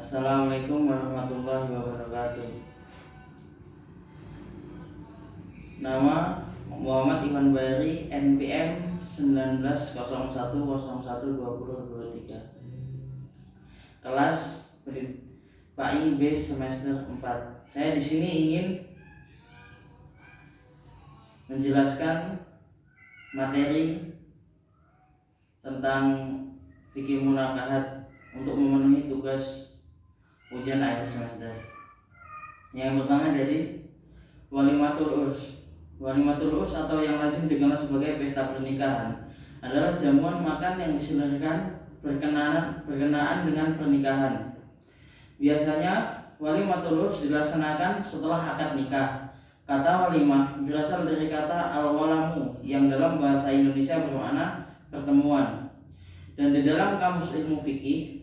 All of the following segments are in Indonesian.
Assalamualaikum warahmatullahi wabarakatuh. Nama Muhammad Iwan Bayri, NPM 1901012023. Kelas PAI B semester 4. Saya di sini ingin menjelaskan materi tentang fikih munakahat untuk memenuhi tugas ujian akhir semester. Yang pertama jadi walimatul urs. Walimatul urs atau yang lazim dikenal sebagai pesta pernikahan adalah jamuan makan yang diselenggarakan berkenaan dengan pernikahan. Biasanya walimatul urs dilaksanakan setelah akad nikah. Kata walimah berasal dari kata al-walamu yang dalam bahasa Indonesia bermakna pertemuan. Dan di dalam kamus ilmu fikih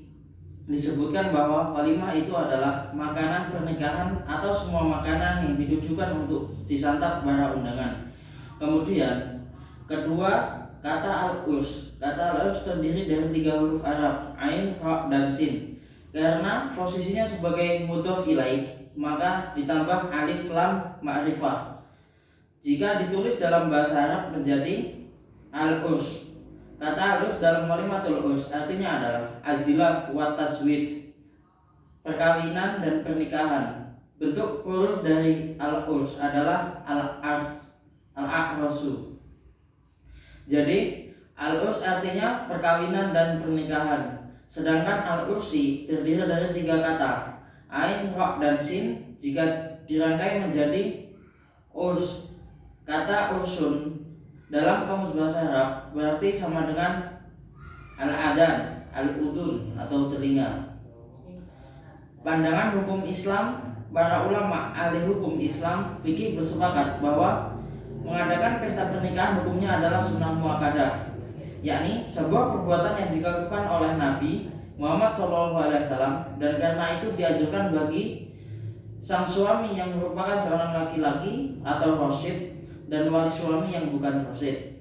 disebutkan bahwa walimah itu adalah makanan pernikahan atau semua makanan yang ditujukan untuk disantap para undangan. Kemudian kedua, kata al-urs. Kata al-urs terdiri dari 3 huruf Arab, ain, ra, dan sin. Karena posisinya sebagai mudhof ilaih, maka ditambah alif lam ma'rifah. Jika ditulis dalam bahasa Arab menjadi al-urs. Kata al-urs dalam walimatul urs artinya adalah azilaf wa taswij, perkawinan dan pernikahan. Bentuk plurus dari al-urs adalah al-a'rasu. Jadi al-urs artinya perkawinan dan pernikahan. Sedangkan al-ursi terdiri dari 3 kata, ain, ra, dan sin. Jika dirangkai menjadi urs. Kata ursun dalam kamus bahasa Arab berarti sama dengan al-adan, al-udun atau telinga. Pandangan hukum Islam, para ulama ahli hukum Islam fikih bersepakat bahwa mengadakan pesta pernikahan hukumnya adalah sunnah muakkadah, yakni sebuah perbuatan yang dilakukan oleh Nabi Muhammad SAW, dan karena itu dianjurkan bagi sang suami yang merupakan seorang laki-laki atau rasyid dan wali suami yang bukan rasyid.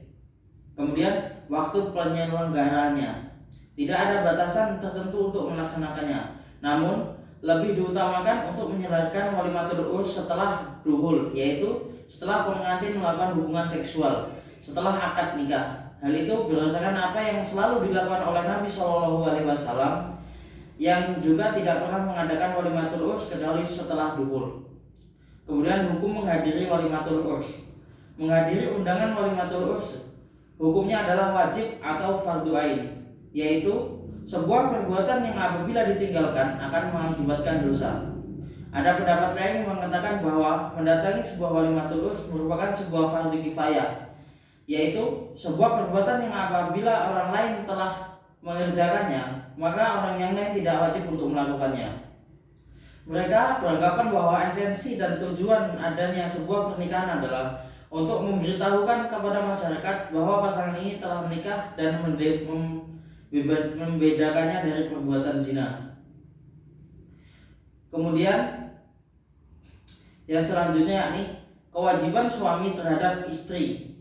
Kemudian waktu penyelenggaranya tidak ada batasan tertentu untuk melaksanakannya, namun lebih diutamakan untuk menyelenggarakan walimatul urs setelah duhul, yaitu setelah pengantin melakukan hubungan seksual setelah akad nikah. Hal itu berdasarkan apa yang selalu dilakukan oleh Nabi SAW, yang juga tidak pernah mengadakan walimatul urs kecuali setelah duhul. Kemudian hukum menghadiri walimatul urs. Menghadiri undangan walimatul urs hukumnya adalah wajib atau fardhu ain, yaitu sebuah perbuatan yang apabila ditinggalkan akan mengakibatkan dosa. Ada pendapat lain yang mengatakan bahwa mendatangi sebuah walimatul urs merupakan sebuah fardhu kifayah, yaitu sebuah perbuatan yang apabila orang lain telah mengerjakannya, maka orang yang lain tidak wajib untuk melakukannya. Mereka beranggapan bahwa esensi dan tujuan adanya sebuah pernikahan adalah untuk memberitahukan kepada masyarakat bahwa pasangan ini telah menikah dan membedakannya dari perbuatan zina. Kemudian yang selanjutnya yakni kewajiban suami terhadap istri.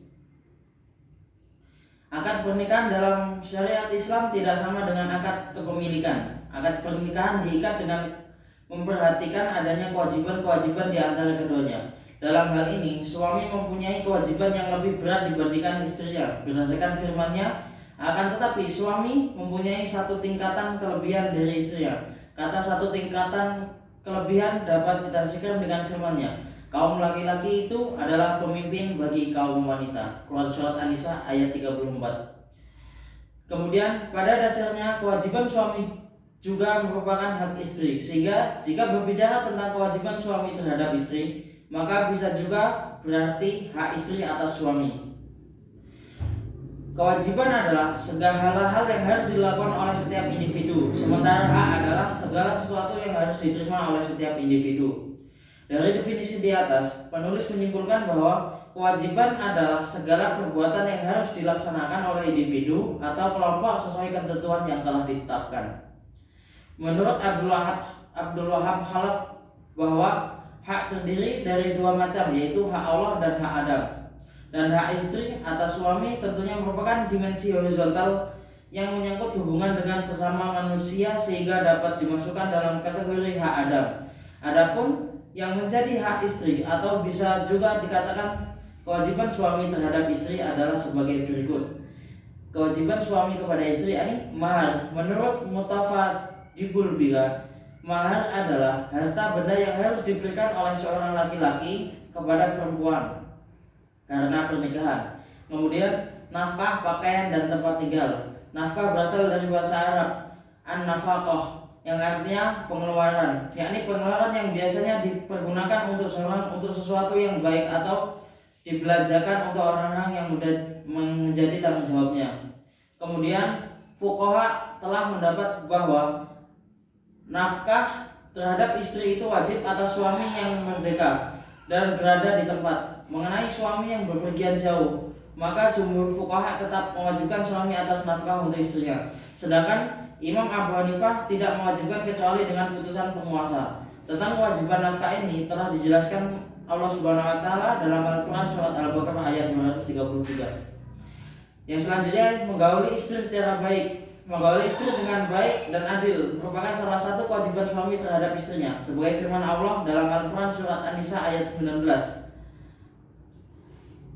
Akad pernikahan dalam syariat Islam tidak sama dengan akad kepemilikan. Akad pernikahan diikat dengan memperhatikan adanya kewajiban-kewajiban di antara keduanya. Dalam hal ini, suami mempunyai kewajiban yang lebih berat dibandingkan istrinya berdasarkan firman-Nya, akan tetapi suami mempunyai satu tingkatan kelebihan dari istrinya. Kata satu tingkatan kelebihan dapat ditafsirkan dengan firman-Nya, kaum laki-laki itu adalah pemimpin bagi kaum wanita. Quran Surat An-Nisa ayat 34. Kemudian pada dasarnya kewajiban suami juga merupakan hak istri, sehingga jika berbicara tentang kewajiban suami terhadap istri, maka bisa juga berarti hak istri atas suami. Kewajiban adalah segala hal yang harus dilakukan oleh setiap individu, sementara hak adalah segala sesuatu yang harus diterima oleh setiap individu. Dari definisi di atas, penulis menyimpulkan bahwa kewajiban adalah segala perbuatan yang harus dilaksanakan oleh individu atau kelompok sesuai ketentuan yang telah ditetapkan. Menurut Abdul Wahab Khalaf bahwa hak terdiri dari 2 macam, yaitu hak Allah dan hak Adam. Dan hak istri atas suami tentunya merupakan dimensi horizontal yang menyangkut hubungan dengan sesama manusia sehingga dapat dimasukkan dalam kategori hak Adam. Adapun yang menjadi hak istri atau bisa juga dikatakan kewajiban suami terhadap istri adalah sebagai berikut. Kewajiban suami kepada istri ini mahar. Menurut Mutafadibul Biha, mahar adalah harta benda yang harus diberikan oleh seorang laki-laki kepada perempuan karena pernikahan. Kemudian nafkah, pakaian, dan tempat tinggal. Nafkah berasal dari bahasa Arab an-nafaqah yang artinya pengeluaran, yakni pengeluaran yang biasanya dipergunakan untuk sesuatu yang baik atau dibelanjakan untuk orang-orang yang menjadi tanggung jawabnya. Kemudian fuqaha telah mendapat bahwa nafkah terhadap istri itu wajib atas suami yang merdeka dan berada di tempat. Mengenai suami yang berpergian jauh, maka jumhur fuqaha tetap mewajibkan suami atas nafkah untuk istrinya. Sedangkan Imam Abu Hanifah tidak mewajibkan kecuali dengan putusan penguasa. Tentang kewajiban nafkah ini telah dijelaskan Allah Subhanahu wa taala dalam Al-Qur'an surat Al-Baqarah ayat 233. Yang selanjutnya, menggauli istri secara baik. Menggauli istri dengan baik dan adil merupakan salah satu kewajiban suami terhadap istrinya, sebagai firman Allah dalam Al-Qur'an surat An-Nisa ayat 19.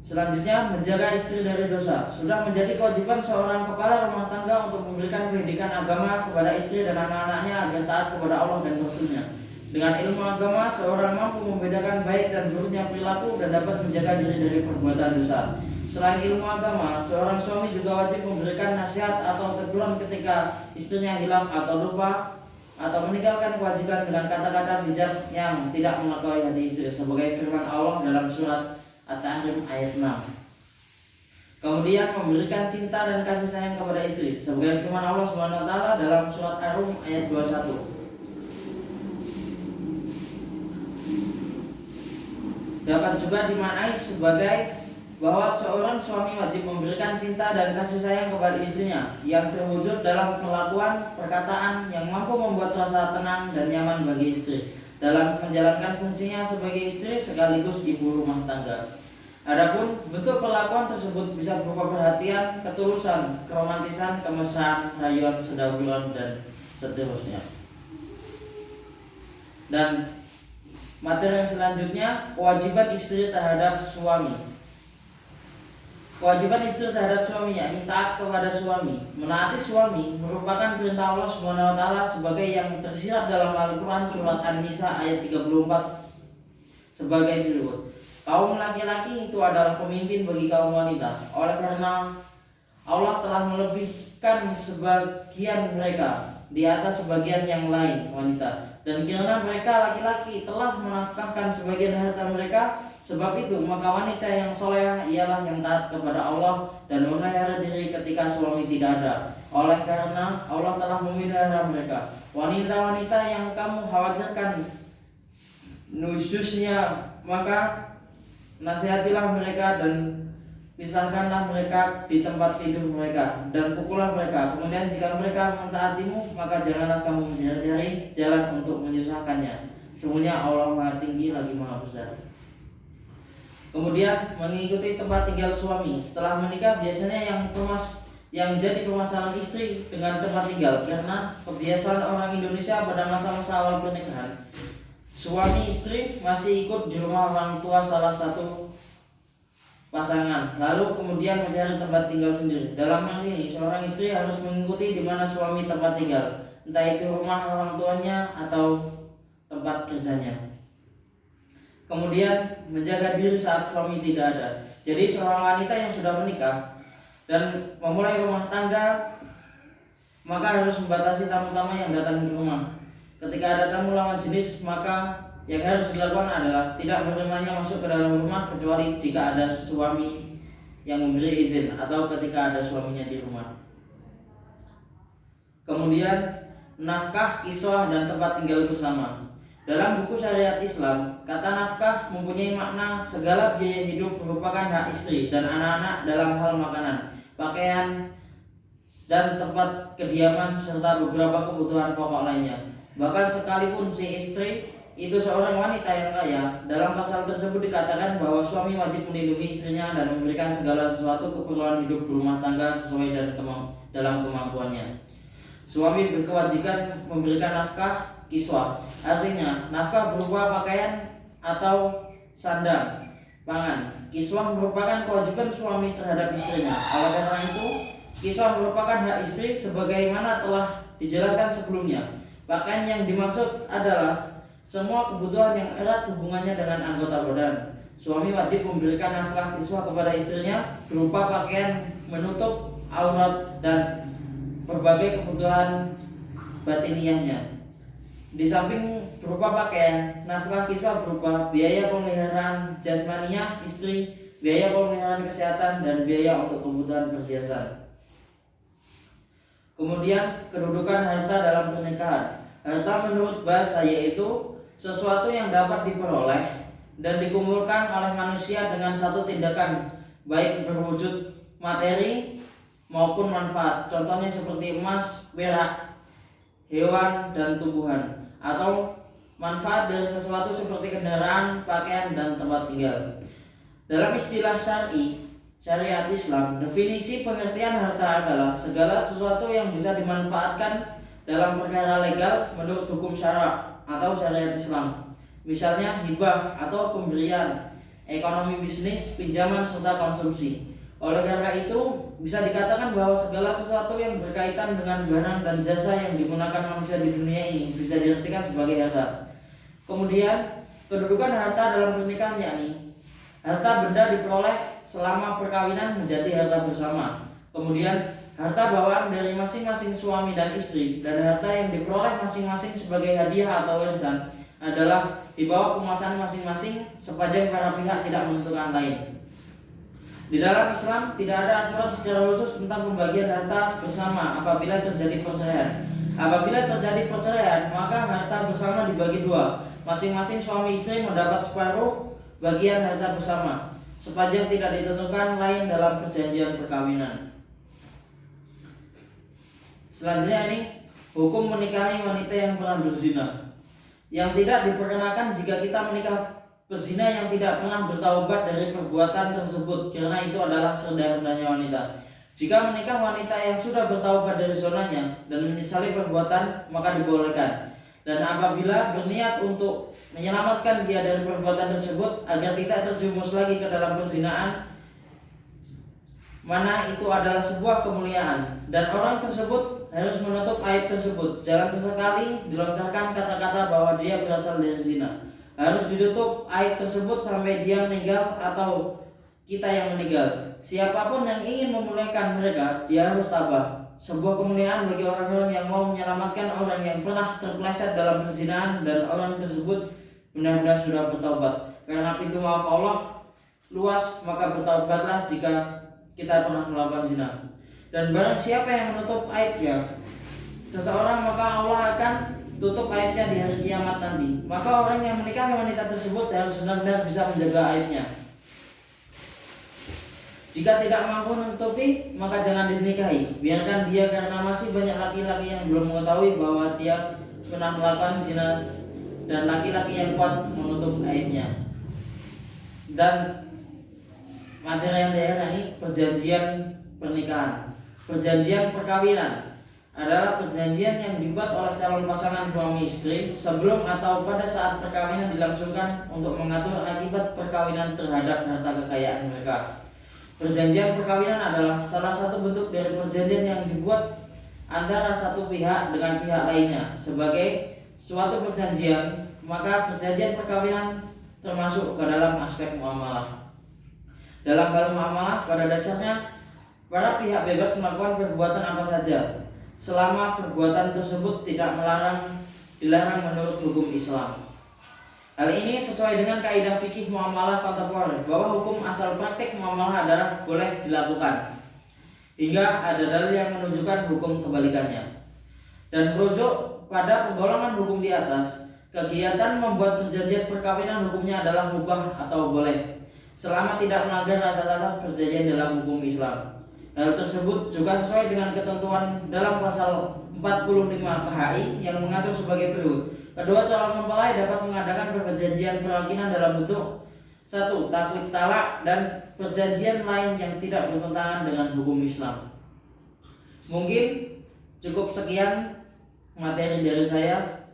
Selanjutnya, menjaga istri dari dosa. Sudah menjadi kewajiban seorang kepala rumah tangga untuk memberikan pendidikan agama kepada istri dan anak-anaknya agar taat kepada Allah dan Rasul-Nya. Dengan ilmu agama, seorang mampu membedakan baik dan buruknya perilaku dan dapat menjaga diri dari perbuatan dosa. Selain ilmu agama, seorang suami juga wajib memberikan nasihat atau teguran ketika istrinya hilang atau lupa, atau meninggalkan kewajiban dengan kata-kata bijak yang tidak melampaui hati istri, sebagai firman Allah dalam surat At-Tahrim ayat 6. Kemudian memberikan cinta dan kasih sayang kepada istri, sebagai firman Allah Subhanahu wa taala dalam surat Ar-Rum ayat 21. Dapat juga dimaknai sebagai bahwa seorang suami wajib memberikan cinta dan kasih sayang kepada istrinya yang terwujud dalam kelakuan, perkataan yang mampu membuat rasa tenang dan nyaman bagi istri dalam menjalankan fungsinya sebagai istri sekaligus ibu rumah tangga. Adapun bentuk perlakuan tersebut bisa berupa perhatian, ketulusan, keromantisan, kemesraan, rayuan, sedauruan, dan seterusnya. Dan materi yang selanjutnya, kewajiban istri terhadap suami. Kewajiban istri terhadap suami yakni taat kepada suami. Menaati suami merupakan perintah Allah Subhanahu wa taala sebagai yang tersirat dalam Al-Qur'an surat An-Nisa ayat 34 sebagai berikut. Kaum laki-laki itu adalah pemimpin bagi kaum wanita. Oleh karena Allah telah melebihkan sebagian mereka di atas sebagian yang lain wanita, dan karena mereka laki-laki telah menafkahkan sebagian harta mereka, sebab itu maka wanita yang solehah ialah yang taat kepada Allah dan memelihara diri ketika suami tidak ada. Oleh karena Allah telah memelihara mereka. Wanita-wanita yang kamu khawatirkan nusyusnya, maka nasihatilah mereka dan pisahkanlah mereka di tempat tidur mereka dan pukullah mereka. Kemudian jika mereka mentaatimu, maka janganlah kamu mencari jalan untuk menyusahkannya. Sesungguhnya Allah Maha Tinggi lagi Maha Besar. Kemudian mengikuti tempat tinggal suami. Setelah menikah biasanya yang jadi permasalahan istri dengan tempat tinggal, karena kebiasaan orang Indonesia pada masa-masa awal pernikahan, suami istri masih ikut di rumah orang tua salah satu pasangan, lalu kemudian mencari tempat tinggal sendiri. Dalam hal ini, seorang istri harus mengikuti di mana suami tempat tinggal, entah itu rumah orang tuanya atau tempat kerjanya. Kemudian menjaga diri saat suami tidak ada. Jadi seorang wanita yang sudah menikah dan memulai rumah tangga, maka harus membatasi tamu-tamu yang datang ke rumah. Ketika ada tamu lawan jenis, maka yang harus dilakukan adalah tidak menerimanya masuk ke dalam rumah kecuali jika ada suami yang memberi izin atau ketika ada suaminya di rumah. Kemudian nafkah, kiswah, dan tempat tinggal bersama. Dalam buku syariat Islam, kata nafkah mempunyai makna segala biaya hidup merupakan hak istri dan anak-anak dalam hal makanan, pakaian, dan tempat kediaman serta beberapa kebutuhan pokok lainnya. Bahkan sekalipun si istri itu seorang wanita yang kaya, dalam pasal tersebut dikatakan bahwa suami wajib melindungi istrinya dan memberikan segala sesuatu keperluan hidup berumah tangga sesuai dalam kemampuannya. Suami berkewajiban memberikan nafkah kiswah, artinya nafkah berupa pakaian atau sandang, pangan. Kiswah merupakan kewajiban suami terhadap istrinya. Oleh karena itu, kiswah merupakan hak istri sebagaimana telah dijelaskan sebelumnya. Pakaian yang dimaksud adalah semua kebutuhan yang erat hubungannya dengan anggota badan. Suami wajib memberikan nafkah kiswah kepada istrinya berupa pakaian menutup aurat dan berbagai kebutuhan batiniahnya. Di samping berupa pakaian, nafkah kiswah berupa biaya pemeliharaan jasmaniah istri, biaya pemeliharaan kesehatan, dan biaya untuk kebutuhan perhiasan. Kemudian kedudukan harta dalam pernikahan. Harta menurut bahasa yaitu sesuatu yang dapat diperoleh dan dikumpulkan oleh manusia dengan satu tindakan, baik berwujud materi maupun manfaat. Contohnya seperti emas, perak, hewan, dan tumbuhan, atau manfaat dari sesuatu seperti kendaraan, pakaian, dan tempat tinggal. Dalam istilah syariat Islam, definisi pengertian harta adalah segala sesuatu yang bisa dimanfaatkan dalam perkara legal menurut hukum syara atau syariat Islam, misalnya hibah atau pemberian, ekonomi bisnis, pinjaman, serta konsumsi. Oleh karena itu, bisa dikatakan bahwa segala sesuatu yang berkaitan dengan barang dan jasa yang digunakan manusia di dunia ini bisa diartikan sebagai harta. Kemudian, kedudukan harta dalam pernikahan yakni harta benda diperoleh selama perkawinan menjadi harta bersama. Kemudian, harta bawaan dari masing-masing suami dan istri dan harta yang diperoleh masing-masing sebagai hadiah atau warisan adalah di bawah penguasaan masing-masing sepanjang para pihak tidak menentukan lain. Di dalam Islam tidak ada aturan secara khusus tentang pembagian harta bersama apabila terjadi perceraian. Apabila terjadi perceraian, maka harta bersama dibagi dua. Masing-masing suami istri mendapat separuh bagian harta bersama sepanjang tidak ditentukan lain dalam perjanjian perkawinan. Selanjutnya ini hukum menikahi wanita yang pernah berzina. Yang tidak diperkenakan jika kita menikah pezina yang tidak pernah bertaubat dari perbuatan tersebut, karena itu adalah serendah-rendahnya wanita. Jika menikah wanita yang sudah bertaubat dari zonanya dan menyesali perbuatan, maka dibolehkan. Dan apabila berniat untuk menyelamatkan dia dari perbuatan tersebut agar tidak terjumus lagi ke dalam perzinaan, mana itu adalah sebuah kemuliaan, dan orang tersebut harus menutup aib tersebut. Jangan sesekali dilontarkan kata-kata bahwa dia berasal dari zina. Harus ditutup aib tersebut sampai dia meninggal atau kita yang meninggal. Siapapun yang ingin memuliakan mereka, dia harus tabah. Sebuah kemuliaan bagi orang-orang yang mau menyelamatkan orang yang pernah terpeleset dalam perzinaan dan orang tersebut benar-benar sudah bertaubat. Karena pintu maaf Allah luas, maka bertaubatlah jika kita pernah melakukan zina. Dan barang siapa yang menutup aibnya seseorang, maka Allah akan tutup aibnya di hari kiamat nanti. Maka orang yang menikahi wanita tersebut harus benar-benar bisa menjaga aibnya. Jika tidak mampu menutupi, maka jangan dinikahi. Biarkan dia, karena masih banyak laki-laki yang belum mengetahui bahwa dia pernah melakukan zina, dan laki-laki yang kuat menutup aibnya. Dan materi yang daerah ini perjanjian pernikahan. Perjanjian perkawinan adalah perjanjian yang dibuat oleh calon pasangan suami istri sebelum atau pada saat perkawinan dilangsungkan untuk mengatur akibat perkawinan terhadap harta kekayaan mereka. Perjanjian perkawinan adalah salah satu bentuk dari perjanjian yang dibuat antara satu pihak dengan pihak lainnya. Sebagai suatu perjanjian, maka perjanjian perkawinan termasuk ke dalam aspek muamalah. Dalam hal muamalah, pada dasarnya para pihak bebas melakukan perbuatan apa saja selama perbuatan tersebut tidak dilarang menurut hukum Islam. Hal ini sesuai dengan kaidah fikih muamalah kontemporer bahwa hukum asal praktik muamalah adalah boleh dilakukan hingga ada dalil yang menunjukkan hukum kebalikannya. Dan merujuk pada penggolongan hukum di atas, kegiatan membuat perjanjian perkawinan hukumnya adalah mubah atau boleh selama tidak melanggar asas-asas perjanjian dalam hukum Islam. Hal tersebut juga sesuai dengan ketentuan dalam pasal 45 KHI yang mengatur sebagai berikut. Kedua calon mempelai dapat mengadakan perjanjian perkawinan dalam bentuk satu, taklid talak dan perjanjian lain yang tidak bertentangan dengan hukum Islam. Mungkin cukup sekian materi dari saya.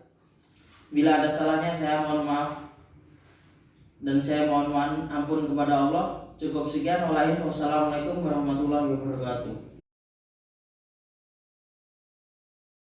Bila ada salahnya saya mohon maaf dan saya mohon ampun kepada Allah. Cukup sekian. Wassalamualaikum warahmatullahi wabarakatuh.